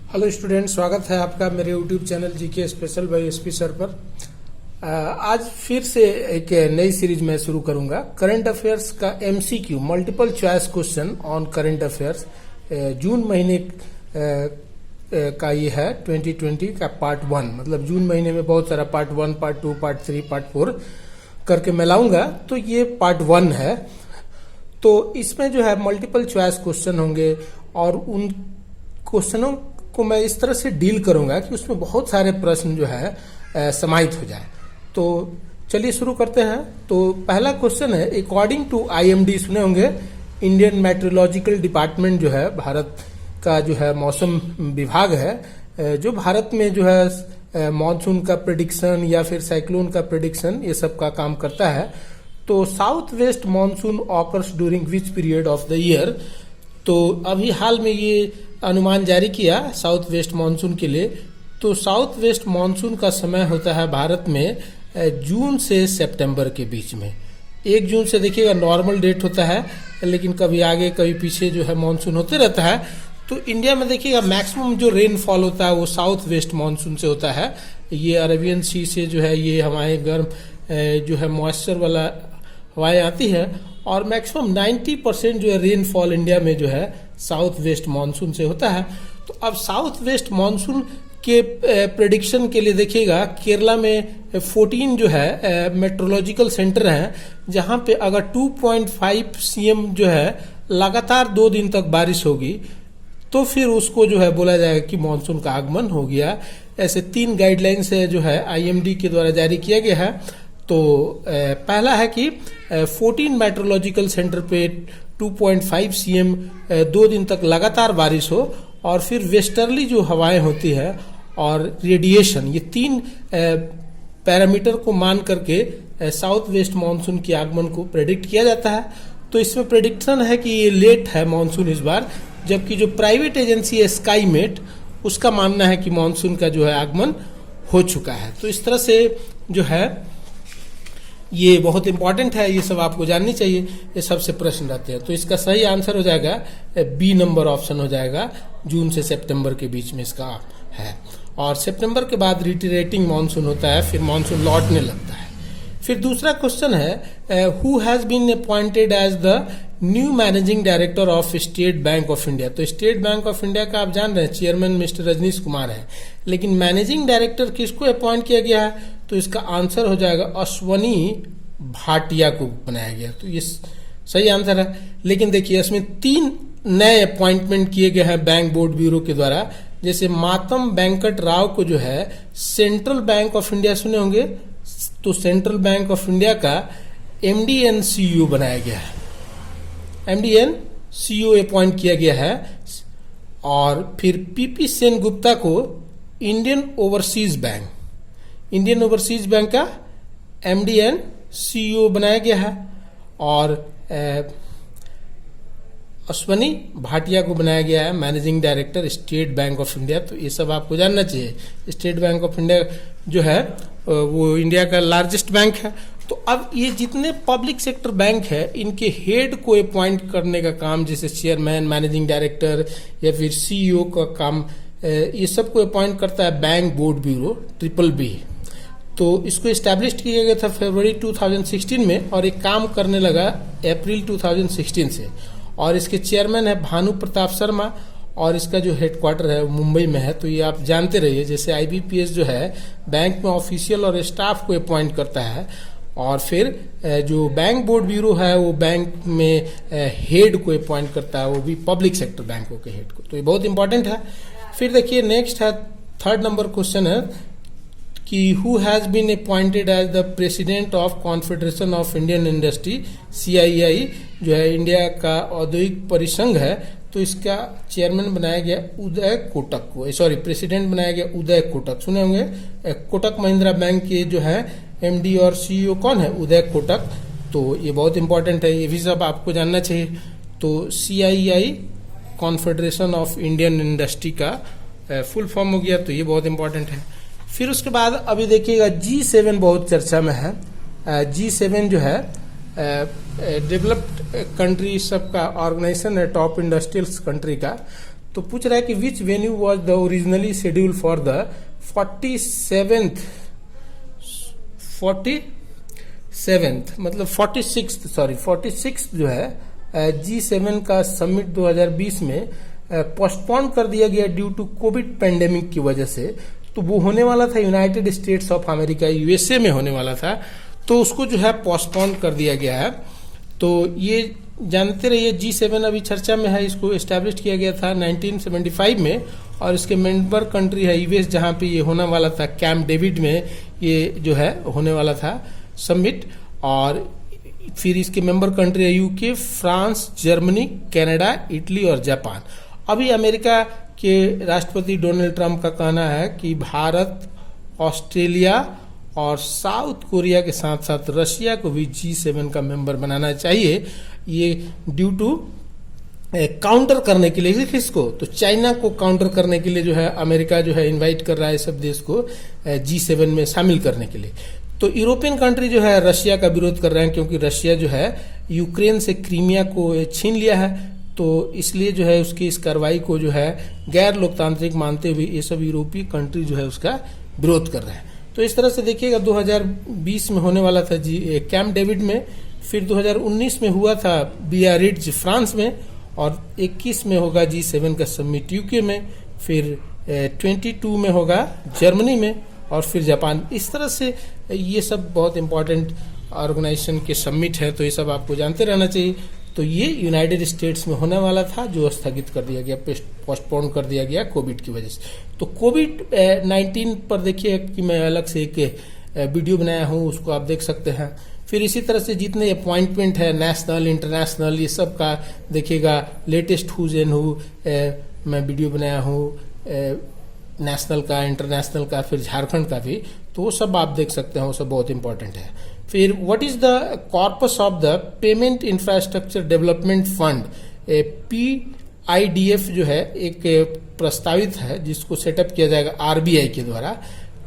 Hello student, स्वागत है आपका मेरे YouTube channel GK special bye SP sir पर। आज फिर से एक नई सीरीज मैं शुरू करूंगा। करंट अफेयर्स का MCQ multiple choice question on current affairs June महीने का ये है 2020 का पार्ट 1। मतलब जून महीने में बहुत सारा पार्ट 1, पार्ट 2, पार्ट 3, पार्ट 4 करके मैं लाऊंगा, तो ये पार्ट 1 है। तो इसमें जो है मल्टीपल चॉइस क्वेश्चन होंगे और उन क्वेश्चनों को मैं इस तरह से डील करूंगा कि उसमें बहुत सारे प्रश्न जो है समाहित हो जाए। तो चलिए शुरू करते हैं। तो पहला क्वेश्चन है, अकॉर्डिंग टू आईएमडी, सुने होंगे, इंडियन मेट्रोलॉजिकल डिपार्टमेंट जो है भारत का जो है मौसम विभाग है, जो भारत में जो है मानसून का प्रेडिक्शन या फिर साइक्लोन का प्रेडिक्शन ये सब का काम करता है। तो south west monsoon occurs during which period of the year. तो अभी हाल में ये अनुमान जारी किया साउथ वेस्ट मानसून के लिए। तो साउथ वेस्ट मानसून का समय होता है भारत में जून से सितंबर के बीच में। 1 जून से देखिएगा नॉर्मल डेट होता है, लेकिन कभी आगे कभी पीछे जो है मानसून होते रहता है। तो इंडिया में देखिएगा मैक्सिमम जो रेनफॉल होता है वो साउथ वेस्ट मानसून से होता है। ये अरेबियन सी से जो है ये हमारे गर्म जो है मॉइस्चर वाला हवाएं आती है, और मैक्सिमम 90% जो है रेनफॉल इंडिया में जो है साउथ वेस्ट मानसून से होता है। तो अब साउथ वेस्ट मानसून के प्रेडिक्शन के लिए देखिएगा केरला में 14 जो है मेट्रोलॉजिकल सेंटर हैं, जहां पे अगर 2.5 cm जो है लगातार 2 दिन तक बारिश होगी तो फिर उसको जो है बोला जाएगा कि मानसून का आगमन हो गया। ऐसे 3 गाइडलाइंस है जो है आईएमडी के द्वारा जारी किया गया है। तो पहला है कि 14 मेट्रोलॉजिकल सेंटर पे 2.5 cm 2 दिन तक लगातार बारिश हो, और फिर वेस्टर्ली जो हवाएं होती है और रेडिएशन, ये 3 पैरामीटर को मान करके साउथ वेस्ट मानसून के आगमन को प्रेडिक्ट किया जाता है। तो इसमें प्रेडिक्शन है कि ये लेट है मानसून इस बार, जबकि जो प्राइवेट एजेंसी है स्काईमेट, उसका मानना है कि मानसून का जो है आगमन हो चुका है। तो इस तरह से जो है ये बहुत इंपॉर्टेंट है, ये सब आपको जाननी चाहिए, ये सबसे प्रश्न रहते हैं। तो इसका सही आंसर हो जाएगा बी नंबर ऑप्शन हो जाएगा, जून से सितंबर के बीच में इसका है। और सितंबर के बाद रिटरेटिंग मानसून होता है, फिर मानसून लौटने लगता है। फिर दूसरा क्वेश्चन है, who has been appointed as the new managing director of State Bank of India. तो स्टेट बैंक ऑफ इंडिया का आप जान रहे हैं चेयरमैन मिस्टर रजनीश कुमार है, लेकिन मैनेजिंग डायरेक्टर किसको अपॉइंट किया गया है? तो इसका आंसर हो जाएगा अश्वनी भाटिया को बनाया गया। तो ये सही आंसर है। लेकिन देखिए इसमें 3 नए अपॉइंटमेंट किए गए हैं बैंक बोर्ड ब्यूरो के द्वारा। जैसे मातम वेंकट राव को जो है सेंट्रल बैंक ऑफ इंडिया, सुने होंगे, तो सेंट्रल बैंक ऑफ इंडिया का एमडी एंड सीईओ बनाया गया है। एमडी एंड सीईओ अपॉइंट किया गया है। और फिर पीपी सेन गुप्ता को इंडियन ओवरसीज बैंक का एमडी एंड सीईओ बनाया गया है। और अश्वनी भाटिया को बनाया गया है managing director state Bank of India. तो ये सब आपको जानना चाहिए। स्टेट बैंक ऑफ इंडिया जो है वो इंडिया का लार्जेस्ट बैंक है। तो अब ये जितने पब्लिक सेक्टर बैंक है, इनके हेड को अपॉइंट करने का काम, जैसे चेयरमैन, मैनेजिंग डायरेक्टर या फिर सीईओ का काम, ये सब को अपॉइंट करता है बैंक बोर्ड ब्यूरो BBB। तो इसको एस्टैब्लिश किया गया था फरवरी 2016 में, और एक काम करने लगा अप्रैल 2016 से। और इसके चेयरमैन है भानु प्रताप शर्मा, और इसका जो हेडक्वार्टर है वो मुंबई में है। तो ये आप जानते रहिए, जैसे आईबीपीएस जो है बैंक में ऑफिशियल और स्टाफ को अपॉइंट करता है, और फिर जो बैंक बोर्ड ब्यूरो है वो बैंक में हेड को अपॉइंट करता है, वो भी पब्लिक सेक्टर बैंकों के हेड को। तो ये बहुत इंपॉर्टेंट है। फिर देखिए नेक्स्ट है, 3rd नंबर क्वेश्चन है कि who has been appointed as the president of Confederation of Indian Industry, CII जो है इंडिया का औद्योगिक परिसंघ है। तो इसका चेयरमैन बनाया गया उदय कोटक को, सॉरी प्रेसिडेंट बनाया गया उदय कोटक। सुने होंगे कोटक महिंद्रा बैंक के जो है एमडी और सीईओ कौन है? उदय कोटक। तो ये बहुत इंपॉर्टेंट है, ये भी सब आपको जानना चाहिए। तो CII confederation of Indian industry का फुल फॉर्म हो गया। तो ये बहुत इंपॉर्टेंट है। फिर उसके बाद अभी देखिएगा G7 बहुत चर्चा में है। G7 जो है डेवलप्ड कंट्री सबका ऑर्गेनाइजेशन है, टॉप इंडस्ट्रियल कंट्री का। तो पूछ रहा है कि which venue was the originally schedule for the 47th मतलब 46th जो है G7 का समिट 2020 में पोस्टपोन कर दिया गया ड्यू टू कोविड पेंडेमिक की वजह से। तो वो होने वाला था United states of America USA में होने वाला था, तो उसको जो है पोस्टपोन कर दिया गया है। तो ये जानते रहिए G7 अभी चर्चा में है, इसको एस्टैब्लिश किया गया था 1975 में और इसके मेंबर कंट्री है यूएस, जहां पे ये होने वाला था कैंप डेविड में ये जो है होने वाला था समिट। और फिर इसके मेंबर कंट्री है UK, France, Germany, Canada, Italy और जापान। अभी अमेरिका के राष्ट्रपति डोनाल्ड ट्रंप का कहना है कि भारत, ऑस्ट्रेलिया और साउथ कोरिया के साथ साथ रशिया को भी G7 का मेंबर बनाना चाहिए, ये ड्यू टू काउंटर करने के लिए किसको, तो चाइना को काउंटर करने के लिए जो है अमेरिका जो है इनवाइट कर रहा है सब देश को G7 में शामिल करने के लिए। तो यूरोपियन कंट्री जो है रशिया का विरोध कर रहे हैं, क्योंकि रशिया जो है यूक्रेन से क्रीमिया को छीन लिया है, तो इसलिए जो है उसकी इस कार्रवाई को जो है गैर लोकतांत्रिक मानते हुए ये सब यूरोपीय कंट्री जो है उसका विरोध कर रहे हैं। तो इस तरह से देखिएगा 2020 में होने वाला था कैंप डेविड में, फिर 2019 में हुआ था बियारिट्ज फ्रांस में, और 21 में होगा G7 का समिट यूके में, फिर 22 में होगा जर्मनी में और फिर जापान। इस तरह से ये सब बहुत इंपॉर्टेंट ऑर्गेनाइजेशन के समिट है, तो ये सब आपको जानते रहना चाहिए। तो ये यूनाइटेड स्टेट्स में होने वाला था जो स्थगित कर दिया गया, पोस्टपोन कर दिया गया कोविड की वजह से। तो कोविड-19 पर देखिए कि मैं अलग से एक वीडियो बनाया हूँ, उसको आप देख सकते हैं। फिर इसी तरह से जितने अपॉइंटमेंट है नेशनल इंटरनेशनल ये सब का देखिएगा, लेटेस्ट हुज एंड हु मैं वीडियो बनाया हूँ नेशनल का, इंटरनेशनल का, फिर झारखंड का भी, तो वो सब आप देख सकते हैं, वो सब बहुत इंपॉर्टेंट है। फिर what is the corpus of the payment infrastructure development fund, PIDF जो है एक प्रस्तावित है जिसको सेटअप किया जाएगा RBI के द्वारा।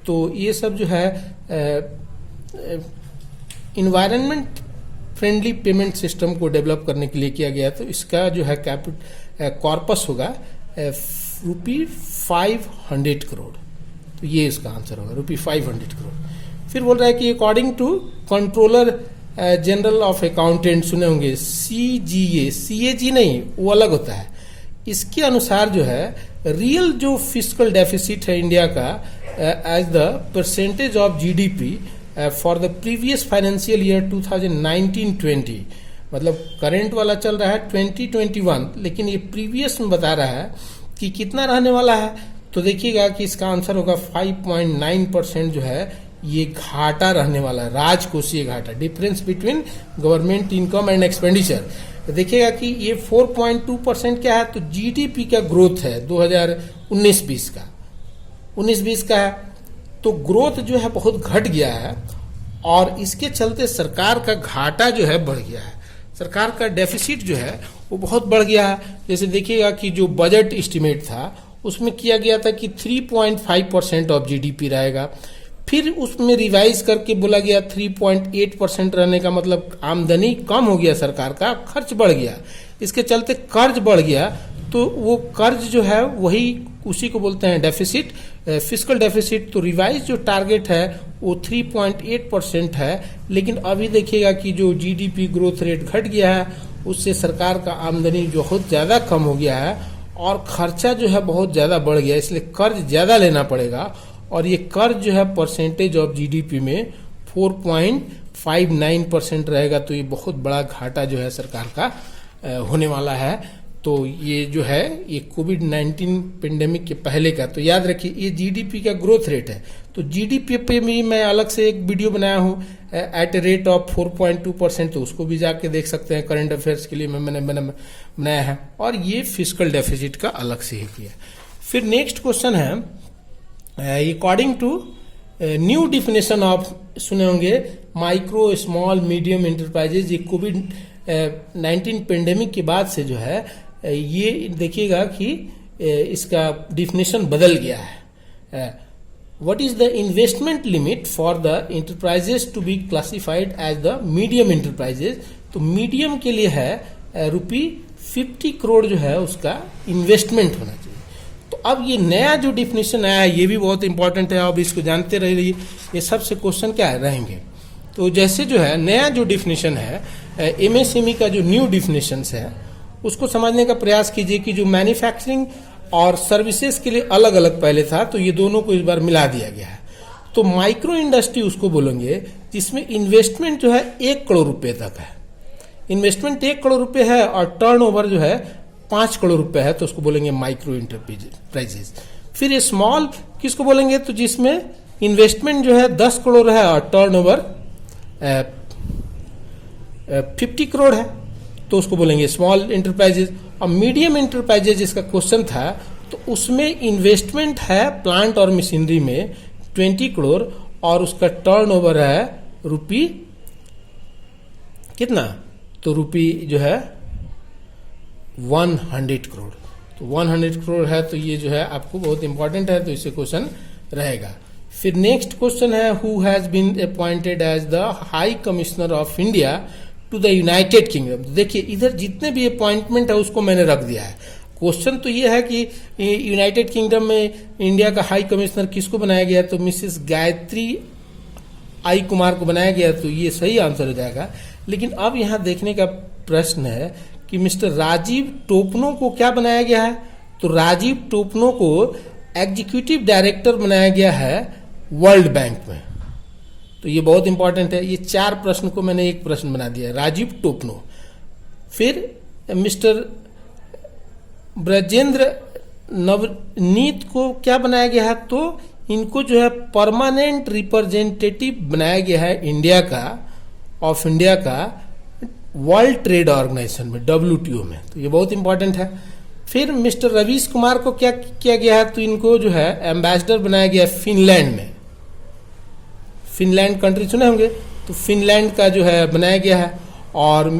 तो ये सब जो है इन्वायरमेंट फ्रेंडली पेमेंट सिस्टम को डेवलप करने के लिए किया गया। तो इसका जो है कॉर्पस होगा ₹500 करोड़। तो ये इसका आंसर होगा ₹500 करोड़। फिर बोल रहा है कि according to Controller General of Accountant, सुने होंगे CAG नहीं, वो अलग होता है। इसके अनुसार जो है रियल जो फिस्कल डेफिसिट है इंडिया का as the percentage of GDP for the previous financial year 2019-20, मतलब करंट वाला चल रहा है 2021, लेकिन ये प्रीवियस में बता रहा है कि कितना रहने वाला है। तो देखिएगा कि इसका आंसर होगा 5.9% जो है ये घाटा रहने वाला है, राजकोषीय घाटा, difference between government income and expenditure. देखिएगा कि ये 4.2% क्या है, तो GDP का ग्रोथ है 2019-20 का, 19-20 का है। तो ग्रोथ जो है बहुत घट गया है और इसके चलते सरकार का घाटा जो है बढ़ गया है, सरकार का डेफिसिट जो है वो बहुत बढ़ गया है। जैसे देखिएगा कि जो बजट एस्टिमेट था उसमें किया गया था कि 3.5% ऑफ GDP रहेगा, फिर उसमें रिवाइज करके बोला गया 3.8% रहने का, मतलब आमदनी कम हो गया सरकार का, खर्च बढ़ गया, इसके चलते कर्ज बढ़ गया। तो वो कर्ज जो है वही उसी को बोलते हैं डेफिसिट, फिस्कल डेफिसिट। तो रिवाइज जो टारगेट है वो 3.8% है, लेकिन अभी देखिएगा कि जो GDP ग्रोथ रेट घट गया है उससे सरकार का आमदनी जो बहुत ज़्यादा कम हो गया है और खर्चा जो है बहुत ज़्यादा बढ़ गया, इसलिए कर्ज ज़्यादा लेना पड़ेगा। और ये कर्ज जो है परसेंटेज ऑफ GDP में 4.59% रहेगा। तो ये बहुत बड़ा घाटा जो है सरकार का होने वाला है। तो ये जो है ये कोविड-19 पेंडेमिक के पहले का, तो याद रखिए ये GDP का ग्रोथ रेट है। तो GDP पे भी मैं अलग से एक वीडियो बनाया हूँ एट ए रेट ऑफ 4.2%, तो उसको भी जाके देख सकते हैं, करंट अफेयर्स के लिए मैंने बनाया है। और ये फिस्कल डेफिसिट का अलग से ही किया। फिर नेक्स्ट क्वेश्चन है according to new definition of, सुने होंगे माइक्रो स्मॉल मीडियम एंटरप्राइजेज। ये कोविड-19 पेंडेमिक के बाद से जो है ये देखिएगा कि इसका डिफिनेशन बदल गया है। What is the investment limit for the enterprises to be classified as the medium enterprises. तो मीडियम के लिए है 50 करोड़ जो है उसका इन्वेस्टमेंट होना चाहिए। तो अब ये नया जो डिफिनेशन आया है ये भी बहुत इंपॉर्टेंट है, अब इसको जानते रहिए, ये सबसे क्वेश्चन क्या है रहेंगे। तो जैसे जो है नया जो डिफिनेशन है एमएसएमई का जो न्यू डिफिनेशन है उसको समझने का प्रयास कीजिए कि जो मैन्युफैक्चरिंग और सर्विसेज के लिए अलग अलग पहले था, तो ये दोनों को इस बार मिला दिया गया है। तो माइक्रो इंडस्ट्री उसको बोलेंगे जिसमें इन्वेस्टमेंट जो है 1 करोड़ रुपए तक है, इन्वेस्टमेंट 1 करोड़ रुपए है और टर्नओवर जो है 5 करोड़ रुपए है, तो उसको बोलेंगे माइक्रो इंटरप्राइजेज। फिर ये स्मॉल किसको बोलेंगे, तो जिसमें इन्वेस्टमेंट जो है 10 करोड़ है और टर्नओवर 50 करोड़ है, तो उसको बोलेंगे स्मॉल इंटरप्राइजेज। और मीडियम इंटरप्राइजेज जिसका क्वेश्चन था, तो उसमें इन्वेस्टमेंट है प्लांट और मशीनरी में 20 करोड़ और उसका टर्नओवर है रुपी कितना, तो रुपी जो है 100 करोड़। तो 100 करोड़ है, तो ये जो है आपको बहुत इंपॉर्टेंट है, तो इससे क्वेश्चन रहेगा। फिर नेक्स्ट क्वेश्चन है who has been appointed as the high commissioner of India to the United Kingdom. देखिए इधर जितने भी अपॉइंटमेंट है उसको मैंने रख दिया है। क्वेश्चन तो ये है कि यूनाइटेड किंगडम में इंडिया का हाई कमिश्नर किसको बनाया गया, तो मिसेस गायत्री आई कुमार को बनाया गया, तो ये सही आंसर हो जाएगा। लेकिन अब यहाँ देखने का प्रश्न है कि मिस्टर राजीव टोपनो को क्या बनाया गया है, तो राजीव टोपनो को एग्जीक्यूटिव डायरेक्टर बनाया गया है वर्ल्ड बैंक में। तो ये बहुत इंपॉर्टेंट है, ये 4 प्रश्न को मैंने एक प्रश्न बना दिया, राजीव टोपनो। फिर मिस्टर ब्रजेंद्र नवनीत को क्या बनाया गया है, तो इनको जो है परमानेंट रिप्रेजेंटेटिव बनाया गया है इंडिया का, ऑफ इंडिया का वर्ल्ड ट्रेड ऑर्गेनाइजेशन में, WTO में। तो ये बहुत इंपॉर्टेंट है। फिर मिस्टर रवीश कुमार को क्या किया गया है, तो इनको जो है एम्बेसडर बनाया गया है फिनलैंड में। फिनलैंड कंट्री सुने होंगे, तो फिनलैंड का जो है बनाया गया है। और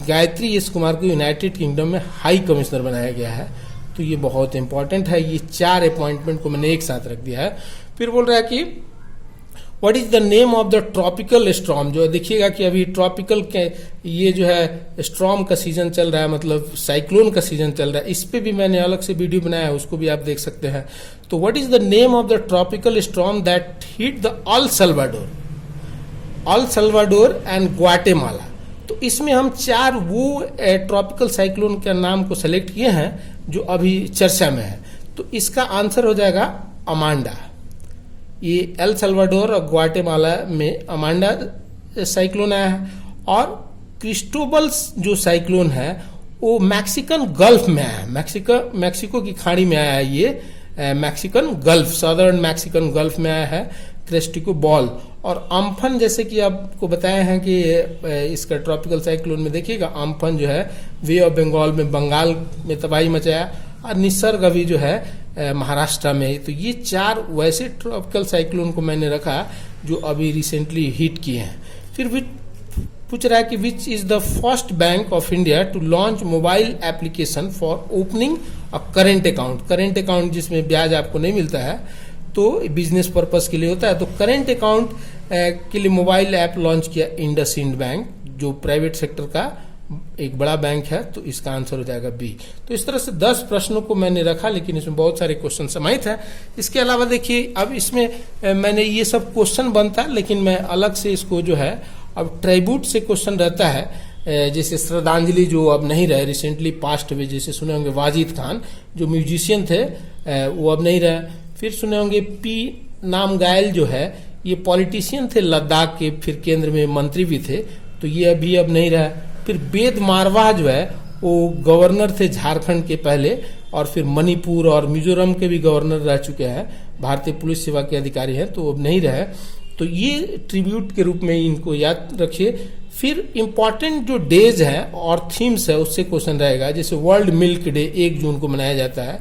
गायत्री एस कुमार को यूनाइटेड किंगडम में हाई कमिश्नर बनाया गया है। तो ये बहुत इंपॉर्टेंट है, ये 4 अपॉइंटमेंट को मैंने एक साथ रख दिया है। फिर बोल रहा है कि what is the name of the tropical storm, जो देखिएगा कि अभी ट्रॉपिकल के ये जो है स्टॉर्म का सीजन चल रहा है, मतलब साइक्लोन का सीजन चल रहा है, इस पे भी मैंने अलग से वीडियो बनाया है, उसको भी आप देख सकते हैं। तो what is the name of the tropical storm that hit the El Salvador and Guatemala. तो इसमें हम 4 वो ट्रॉपिकल साइक्लोन के नाम को सेलेक्ट किए हैं जो अभी चर्चा में है। तो इसका आंसर हो जाएगा अमांडा। ये एल सल्वाडोर और ग्वाटेमाला में अमांडा साइक्लोन आया है। और क्रिस्टोबल जो साइक्लोन है वो मैक्सिकन गल्फ में आया है, मैक्सिको की खाड़ी में आया है। ये Mexican gulf, southern Mexican gulf में आया है क्रिस्टिको बॉल। और अम्फन जैसे कि आपको बताया है कि इसका ट्रॉपिकल साइक्लोन में देखिएगा, अम्फन जो है वे ऑफ बंगाल में, बंगाल में तबाही मचाया, और निसर्ग अभी जो है महाराष्ट्र में। तो ये 4 वैसे ट्रॉपिकल साइक्लोन को मैंने रखा जो अभी रिसेंटली हिट किए हैं। फिर पूछ रहा है कि which is the first bank of India to launch mobile application for opening a current account. Current account जिसमें ब्याज आपको नहीं मिलता है, तो बिजनेस पर्पस के लिए होता है। तो करेंट अकाउंट के लिए मोबाइल ऐप लॉन्च किया इंडसइंड बैंक, जो प्राइवेट सेक्टर का एक बड़ा बैंक है। तो इसका आंसर हो जाएगा बी। तो इस तरह से 10 प्रश्नों को मैंने रखा, लेकिन इसमें बहुत सारे क्वेश्चन समाहित हैं। इसके अलावा देखिए अब इसमें मैंने ये सब क्वेश्चन बनता है, लेकिन मैं अलग से इसको जो है अब ट्राइब्यूट से क्वेश्चन रहता है। जैसे श्रद्धांजलि जो अब नहीं रहे, रिसेंटली पास्ट हुए, जैसे सुने होंगे वाजिद खान जो म्यूजिशियन थे वो अब नहीं रहे। फिर सुने होंगे पी नामग्याल जो है ये पॉलिटिशियन थे लद्दाख के, फिर केंद्र में मंत्री भी थे, तो ये अभी अब नहीं रहा। फिर वेद मारवाह जो है वो गवर्नर थे झारखंड के पहले, और फिर मणिपुर और मिजोरम के भी गवर्नर रह चुके हैं, भारतीय पुलिस सेवा के अधिकारी हैं, तो अब नहीं रहे। तो ये ट्रिब्यूट के रूप में इनको याद रखिए। फिर इंपॉर्टेंट जो डेज हैं और थीम्स है उससे क्वेश्चन रहेगा। जैसे वर्ल्ड मिल्क डे 1 जून को मनाया जाता है,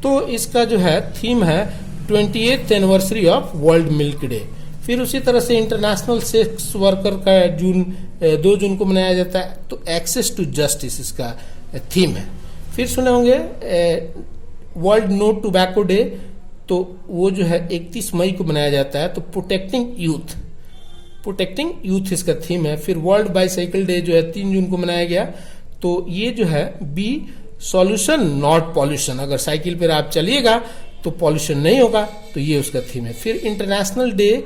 तो इसका जो है थीम है 28th anniversary of world milk day. फिर उसी तरह से इंटरनेशनल सेक्स वर्कर का 2 जून को मनाया जाता है, तो एक्सेस टू जस्टिस इसका थीम है। फिर सुने होंगे वर्ल्ड नो टोबैको डे, तो वो जो है 31 मई को मनाया जाता है। तो प्रोटेक्टिंग यूथ इसका थीम है। फिर वर्ल्ड बाईसाइकिल डे जो है 3 जून को मनाया गया, तो ये जो है बी सॉल्यूशन नॉट पॉल्यूशन, अगर साइकिल पर आप चलिएगा तो पॉल्यूशन नहीं होगा, तो ये उसका थीम है। फिर international day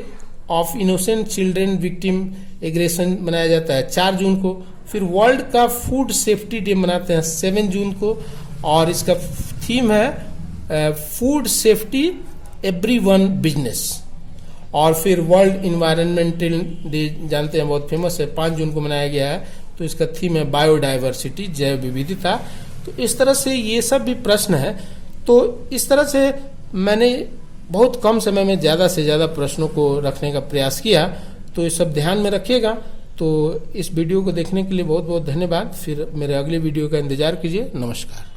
of innocent children victim aggression मनाया जाता है 4 जून को। फिर वर्ल्ड का फूड सेफ्टी डे मनाते हैं 7 जून को, और इसका थीम है फूड सेफ्टी एवरीवन बिजनेस। और फिर वर्ल्ड इन्वायरमेंटल डे जानते हैं, बहुत फेमस है, 5 जून को मनाया गया है, तो इसका थीम है बायोडाइवर्सिटी, जैव विविधता। तो इस तरह से ये सब भी प्रश्न है। तो इस तरह से मैंने बहुत कम समय में ज़्यादा से ज़्यादा प्रश्नों को रखने का प्रयास किया, तो ये सब ध्यान में रखिएगा। तो इस वीडियो को देखने के लिए बहुत बहुत धन्यवाद। फिर मेरे अगले वीडियो का इंतजार कीजिए। नमस्कार।